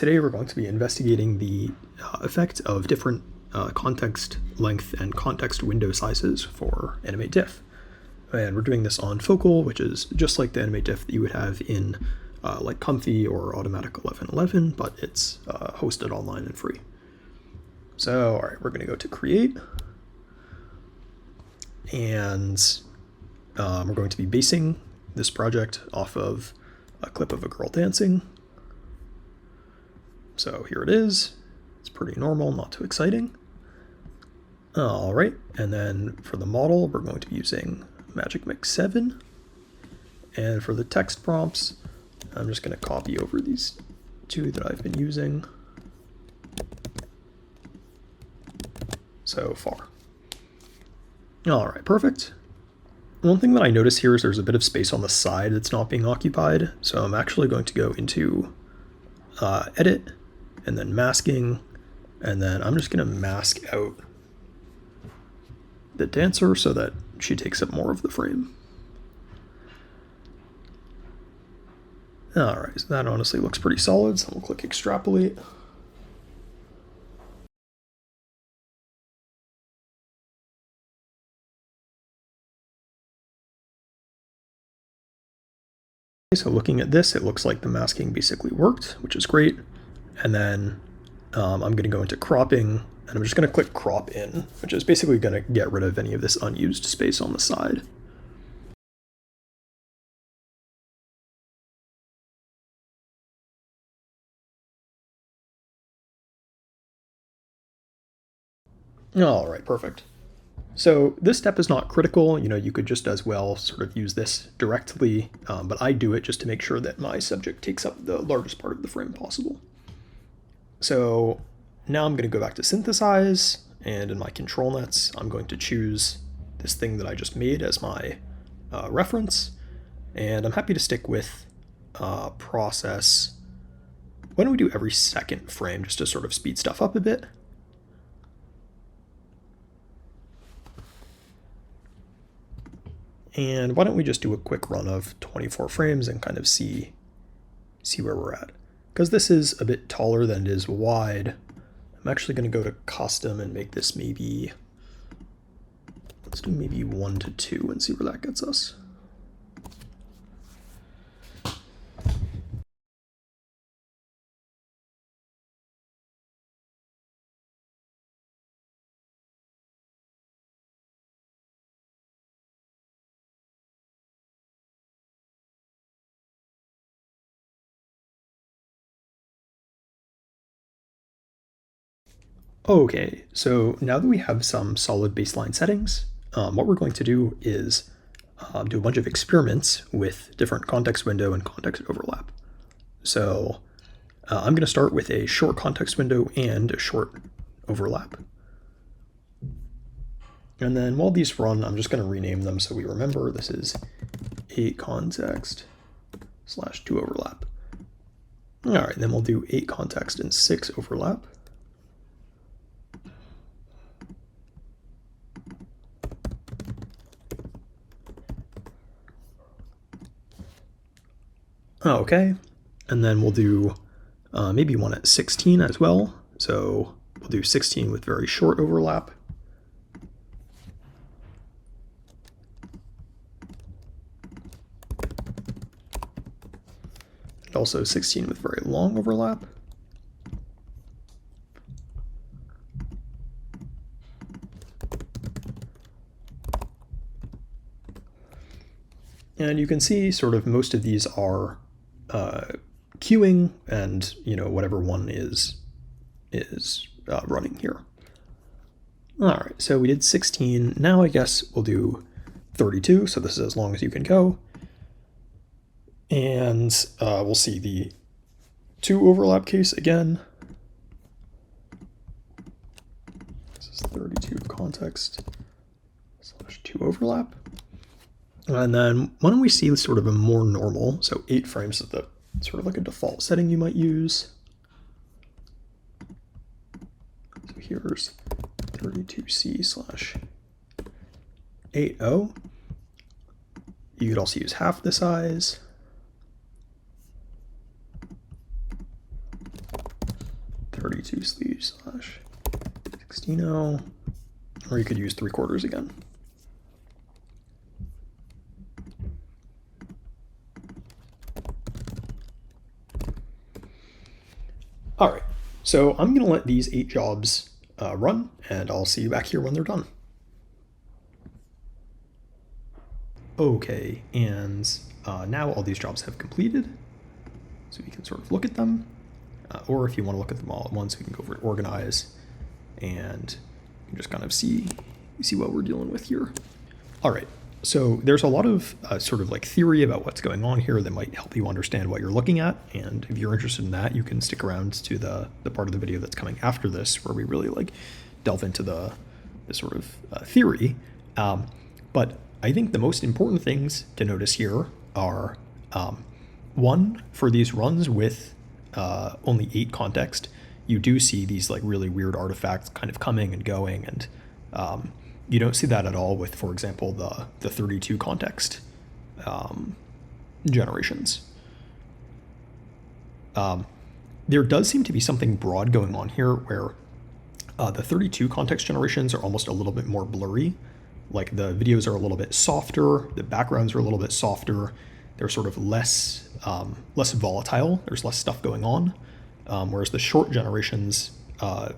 Today we're going to be investigating the effect of different context length and context window sizes for AnimateDiff. And we're doing this on Focal, which is just like the AnimateDiff that you would have in like Comfy or Automatic 1111, but it's hosted online and free. So, all right, we're going to go to Create, and we're going to be basing this project off of a clip of a girl dancing. So here it is. It's pretty normal, not too exciting. All right, and then for the model, we're going to be using Magic Mix 7. And for the text prompts, I'm just going to copy over these two that I've been using so far. All right, perfect. One thing that I notice here is there's a bit of space on the side that's not being occupied. So I'm actually going to go into Edit, and then Masking, and then I'm just going to mask out the dancer so that she takes up more of the frame. Alright, so that honestly looks pretty solid, so we'll click Extrapolate. So looking at this, it looks like the masking basically worked, which is great. And then I'm going to go into cropping, and I'm just going to click crop in, which is basically going to get rid of any of this unused space on the side. All right, perfect. So this step is not critical. You could just as well sort of use this directly, but I do it just to make sure that my subject takes up the largest part of the frame possible. So now I'm going to go back to synthesize, and in my control nets, I'm going to choose this thing that I just made as my reference, and I'm happy to stick with process. Why don't we do every second frame just to sort of speed stuff up a bit? And why don't we just do a quick run of 24 frames and kind of see where we're at. Because this is a bit taller than it is wide, I'm actually going to go to custom and make this maybe, let's do maybe 1 to 2 and see where that gets us. Okay, so now that we have some solid baseline settings, what we're going to do is do a bunch of experiments with different context window and context overlap. So I'm going to start with a short context window and a short overlap. And then while these run, I'm just going to rename them so we remember this is 8 context / 2 overlap. All right, then we'll do 8 context and 6 overlap. Okay, and then we'll do maybe one at 16 as well. So we'll do 16 with very short overlap. And also 16 with very long overlap. And you can see sort of most of these are queuing, and whatever one is running here. All right, so we did 16. Now I guess we'll do 32. So this is as long as you can go, and we'll see the 2 overlap case again. This is 32 context / 2 overlap. And then why don't we see sort of a more normal, so 8 frames is the sort of like a default setting you might use. So here's 32C / 80. You could also use half the size. 32/16, or you could use 3/4 again. All right, so I'm going to let these 8 jobs run, and I'll see you back here when they're done. Okay, and now all these jobs have completed, so we can sort of look at them. Or if you want to look at them all at once, we can go over to organize, and you can just kind of see what we're dealing with here. All right, so there's a lot of sort of like theory about what's going on here that might help you understand what you're looking at. And if you're interested in that, you can stick around to the part of the video that's coming after this, where we really like delve into the sort of theory. But I think the most important things to notice here are, one, for these runs with only 8 context, you do see these like really weird artifacts kind of coming and going, and you don't see that at all with, for example, the 32 context generations. There does seem to be something broad going on here where the 32 context generations are almost a little bit more blurry. Like the videos are a little bit softer, the backgrounds are a little bit softer, they're sort of less volatile, there's less stuff going on, whereas the short generations,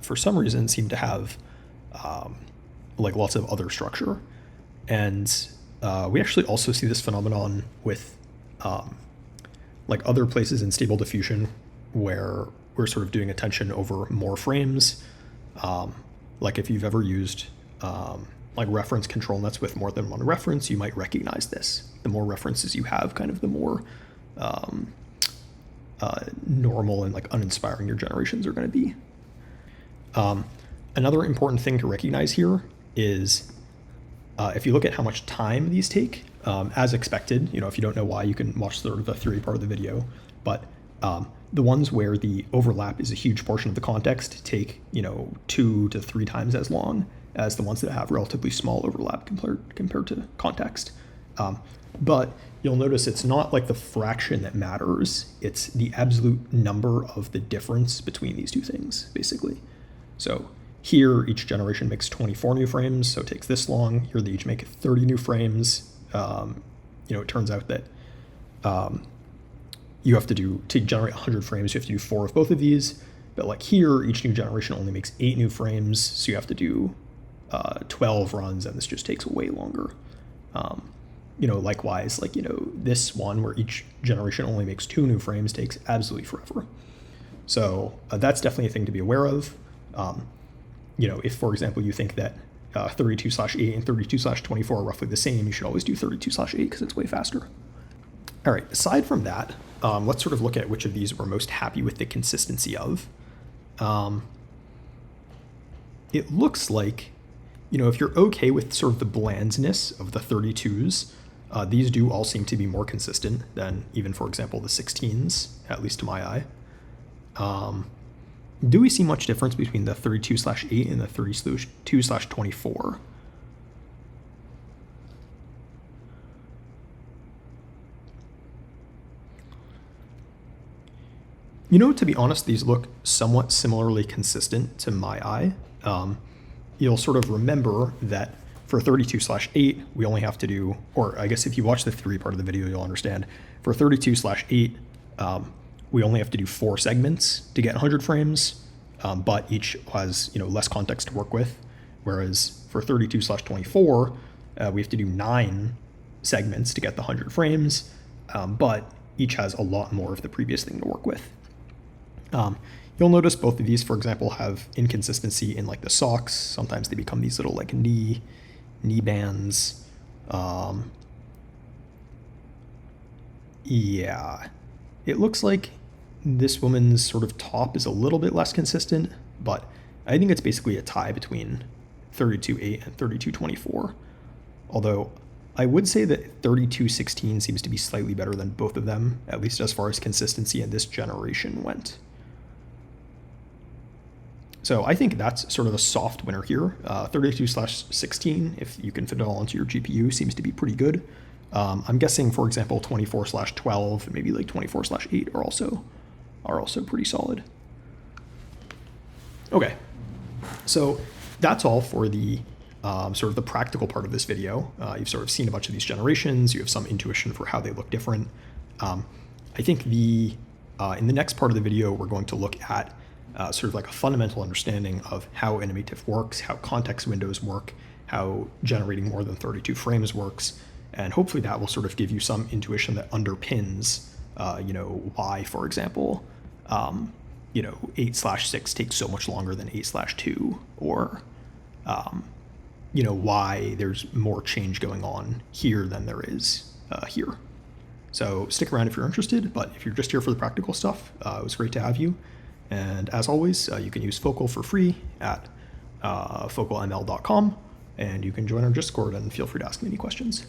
for some reason, seem to have like lots of other structure. And we actually also see this phenomenon with like other places in Stable Diffusion where we're sort of doing attention over more frames. Like if you've ever used like reference control nets with more than one reference, you might recognize this. The more references you have, kind of the more normal and like uninspiring your generations are going to be. Another important thing to recognize here is if you look at how much time these take, as expected, you know, if you don't know why, you can watch sort of the theory part of the video, but the ones where the overlap is a huge portion of the context take, you know, 2 to 3 times as long as the ones that have relatively small overlap compared to context. But you'll notice it's not like the fraction that matters, it's the absolute number of the difference between these two things, basically. So here, each generation makes 24 new frames, so it takes this long. Here they each make 30 new frames. You know, it turns out that you have to generate 100 frames, you have to do 4 of both of these. But like here, each new generation only makes 8 new frames, so you have to do 12 runs, and this just takes way longer. You know, likewise, like, you know, this one where each generation only makes 2 new frames takes absolutely forever. So that's definitely a thing to be aware of. You know, if, for example, you think that 32/8 and 32/24 are roughly the same, you should always do 32/8 because it's way faster. All right, aside from that, let's sort of look at which of these we're most happy with the consistency of. It looks like, you know, if you're okay with sort of the blandness of the 32s, these do all seem to be more consistent than even, for example, the 16s, at least to my eye. Do we see much difference between the 32/8 and the 32/24? You know, to be honest, these look somewhat similarly consistent to my eye. You'll sort of remember that for 32/8, we only have to do, or I guess if you watch the theory part of the video, you'll understand. For 32/8, we only have to do 4 segments to get 100 frames, but each has, you know, less context to work with. Whereas for 32/24, we have to do 9 segments to get the 100 frames, but each has a lot more of the previous thing to work with. You'll notice both of these, for example, have inconsistency in like the socks. Sometimes they become these little like knee bands. Yeah, it looks like this woman's sort of top is a little bit less consistent, but I think it's basically a tie between 32/8 and 32/24. Although I would say that 32/16 seems to be slightly better than both of them, at least as far as consistency in this generation went. So I think that's sort of a soft winner here. 32/16, if you can fit it all onto your GPU, seems to be pretty good. I'm guessing, for example, 24/12, maybe like 24/8 are also pretty solid. Okay, so that's all for the sort of the practical part of this video. You've sort of seen a bunch of these generations. You have some intuition for how they look different. I think in the next part of the video, we're going to look at sort of like a fundamental understanding of how AnimateDiff works, how context windows work, how generating more than 32 frames works, and hopefully that will sort of give you some intuition that underpins, why, for example, 8/6 takes so much longer than 8/2, or why there's more change going on here than there is here. So stick around if you're interested, but if you're just here for the practical stuff, it was great to have you. And as always, you can use Focal for free at focalml.com, and you can join our Discord and feel free to ask me any questions.